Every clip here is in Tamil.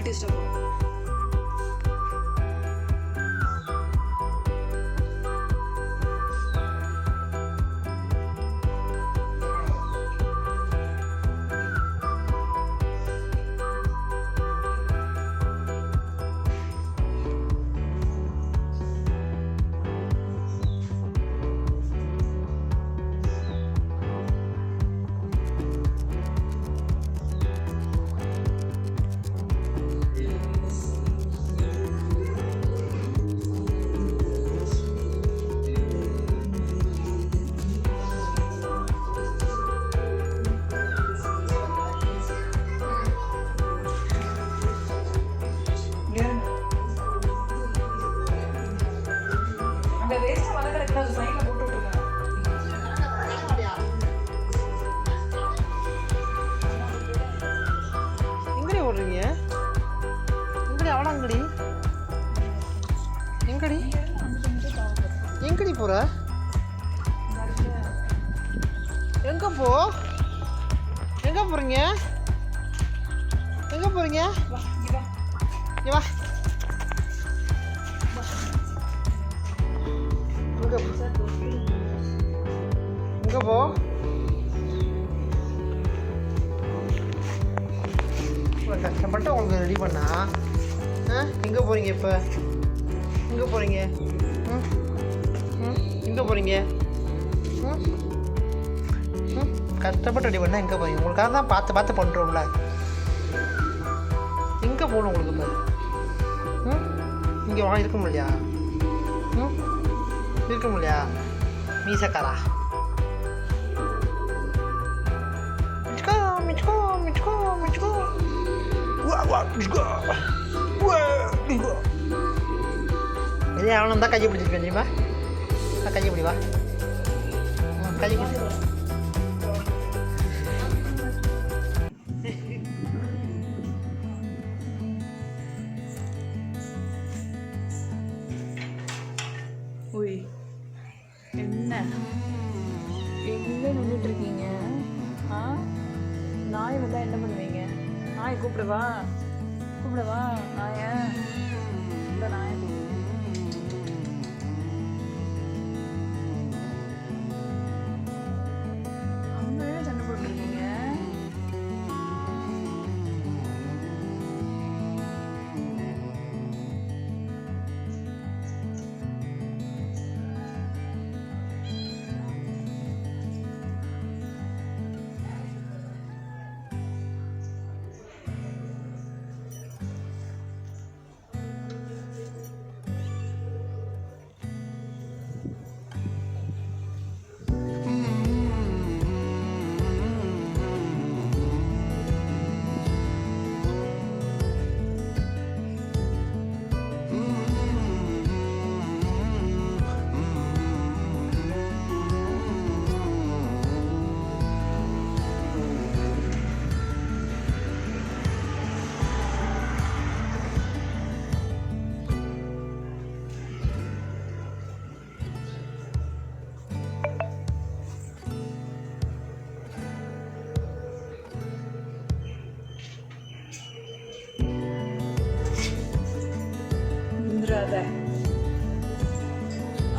டேஸ்ட்டாக இருக்கும். அந்த வேஸ்ட் வர கரெக்டாக அது சைடில் போட்டு விட்டுருக்கேன். எங்கடி ஓடுறீங்க? எங்கடி அவளாங்கடி? எங்கடி எங்கடி போற? எங்க போ? எங்க போறீங்க? எங்க போறீங்க? வா இங்கே வா. இங்க வா. எங்க போ? கஷ்டப்பட்டு உங்களுக்கு ரெடி பண்ணா எங்கே போகிறீங்க இப்போ? எங்கே போகிறீங்க? எங்கே போகிறீங்க? கஷ்டப்பட்டு ரெடி பண்ணால் எங்கே போகிறீங்க? உங்களுக்காக தான் பார்த்து பார்த்து பண்ணுறோம்ல. எங்கே போகணும் உங்களுக்கு இப்போ? இங்கே வாங்க இருக்க முடியா? இருக்க முடியா மீசக்காரா? இதே அவனும் தான் கையை பிடிச்சிருக்கேன் தெரியுமா? கையை பிடி வா. கையை பிடி. ஓய் என்ன எங்கே நின்றுட்டு இருக்கீங்க? நாய் வந்தால் என்ன பண்ணுவீங்க? நாய் கூப்பிடுவா நாய இந்த நாய அங்கே சண்டை போட்டுருக்கீங்க.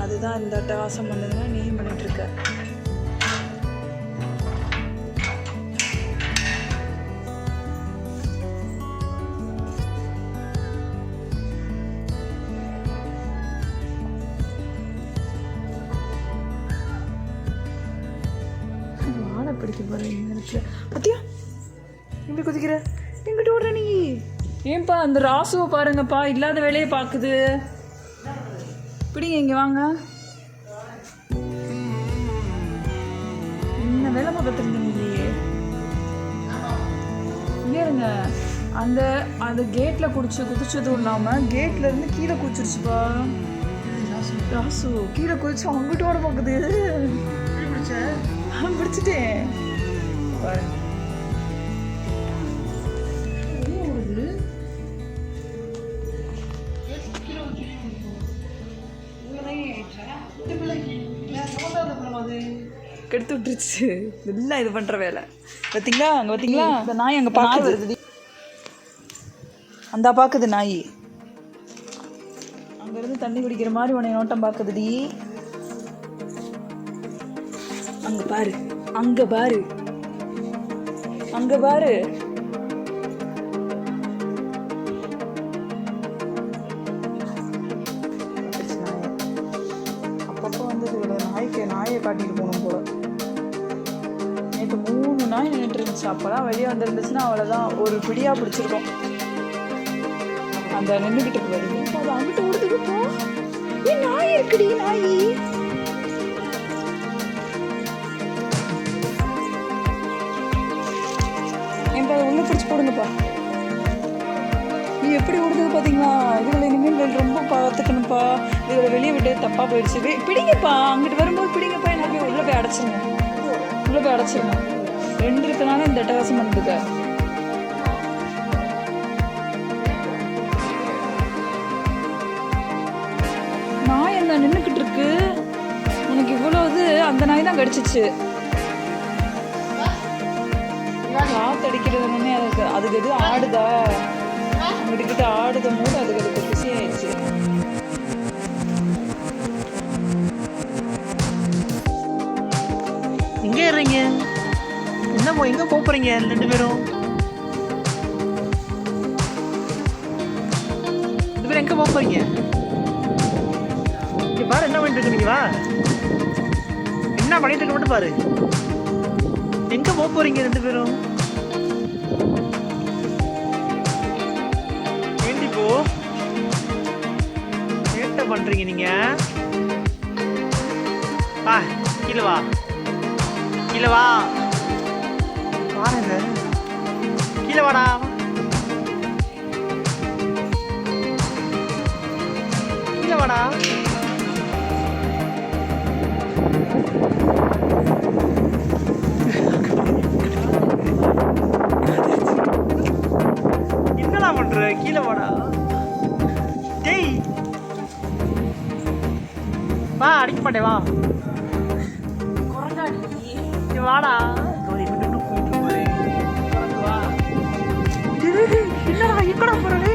அதுதான் இந்த அட்டகாசம் பண்ணுதுன்னா நீ பண்ணிட்டு இருக்க. வாழை பிடிக்க போறேன் இந்த இடத்துல. பத்தியா எப்படி குதிக்கிற? எங்கிட்ட ஓடுற நீ? ஏன்பா அந்த ராசுவை பாருங்கப்பா, இல்லாத வேலையை பார்க்குது. பிடிங்க, இங்கே வாங்க. என்ன வேலை பார்த்துருந்தீங்க இல்லையே? இங்கே இருங்க. அந்த கேட்டில் குதிச்சதும் இல்லாமல் கேட்டில் இருந்து கீழே குதிச்சிருச்சுப்பா. ராசு கீழே குதிச்சு அங்கிட்ட ஓட பார்க்குது. பிடிச்சிட்டேன் பாருங்க. கெடுத்து விட்டுருச்சு எல்லாம் இது பண்ணுற வேலை. பார்த்தீங்களா அங்கே? பார்த்தீங்களா இந்த நாய் அங்கே பார்க்க வருது. அந்த பார்க்குது நாய். அங்கேருந்து தண்ணி குடிக்கிற மாதிரி உன்னை நோட்டம் பார்க்குதுடி. அங்கே பாரு, அங்கே பாரு, அங்கே பாரு. அப்பப்போ வந்து இதோட நாயை காட்டிட்டு போகணும் போல. நேற்று 3 நாய் நின்றுட்டு இருந்துச்சு. அப்போலாம் வெளியே வந்துருந்துச்சுன்னா அவ்வளோதான், ஒரு பிடியாக பிடிச்சிருக்கோம். அந்த நின்றுக்கிட்டு வருது. அது அங்கிட்டு ஓடுதுக்கு போ. ஏன் நாய் இருக்குடி, நாய். ஏன்பா உள்ள பிடிச்சி போடுங்கப்பா. நீ எப்படி ஓடுது பார்த்தீங்களா? இதுகளை இனிமேல் ரொம்ப பார்த்துக்கணும்ப்பா. இதுகளை வெளியே விட்டு தப்பாக போயிடுச்சு. பிடிங்கப்பா, அங்கிட்டு வரும்போது பிடிங்கப்பா. என்ன போய் உள்ளே போய் அடைச்சிருங்க, உள்ளே போய் அடைச்சிருங்க. 2 இருக்கனால இந்த அட்டகாசம் பண்ணுதுக்க. நாய் என்ன நின்றுக்கிட்டு இருக்கு? உனக்கு இவ்வளவு அந்த நாய் தான் கடிச்சிச்சு. காற்று அடிக்கிறது முன்னே அதுக்கு எது ஆடுதா, அங்கிட்ட ஆடுதும் போது அதுக்கு குசி ஆயிடுச்சு. எங்கே ஏறுறீங்க? என்ன எங்கே போகிறீங்க 2 பேரும்? 2 பேரும் எங்கே போகிறீங்க? இங்கே பாரு, என்ன பண்ணிட்டு இருக்கு? நீங்கள் வா, என்ன பண்ணிட்டு இருக்க மட்டும் பாரு. எங்கே போகிறீங்க 2 பேரும்? ஏண்டி போ என்ன பண்ணுறீங்க நீங்கள்? வா கீழே வா, கீழே வா, பாருங்க கீழே வாடா. கீழே வாடா. என்னடா பண்ற? கீழே வாடா. டேய் வா, அடிக்க மாட்டேன். வா வாடா. என்னடா எங்கடா போறே?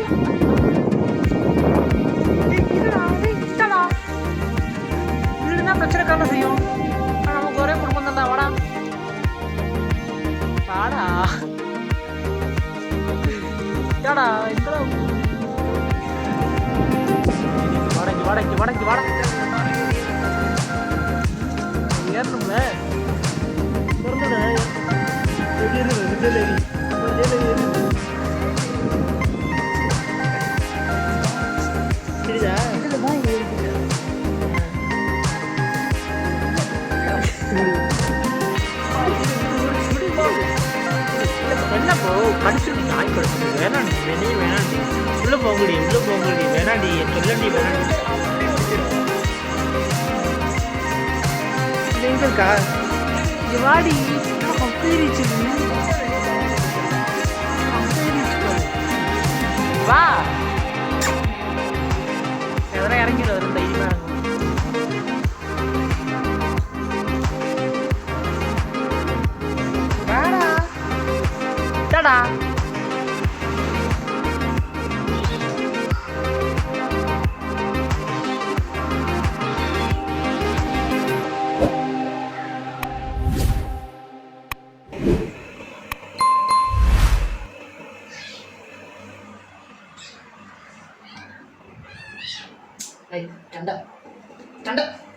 வீடுதான் பிரச்சனை காரண செய்யும். நமக்கு ஒரே குடும்பம் தான்டா. வாடா வாடா. ஏடா எங்கடா? வாடகை வாடகை வாடகை வாடகை ஏறணும்ல. சரிதா? இதுலதான் என்ன போ கடிச்சு நாய் கடிச்சு வேணாண்டி, வெளியே வேணாண்டி. உள்ள போங்கடி, உள்ள போங்கடி. வேணாண்டி, சொல்லண்டி, வேணாண்டி. எங்க இருக்கா? வாடி வா. எதனா இறங்கிடும் வரும் தைரியமா. வாடா டடா. Hey, stand up. Stand up.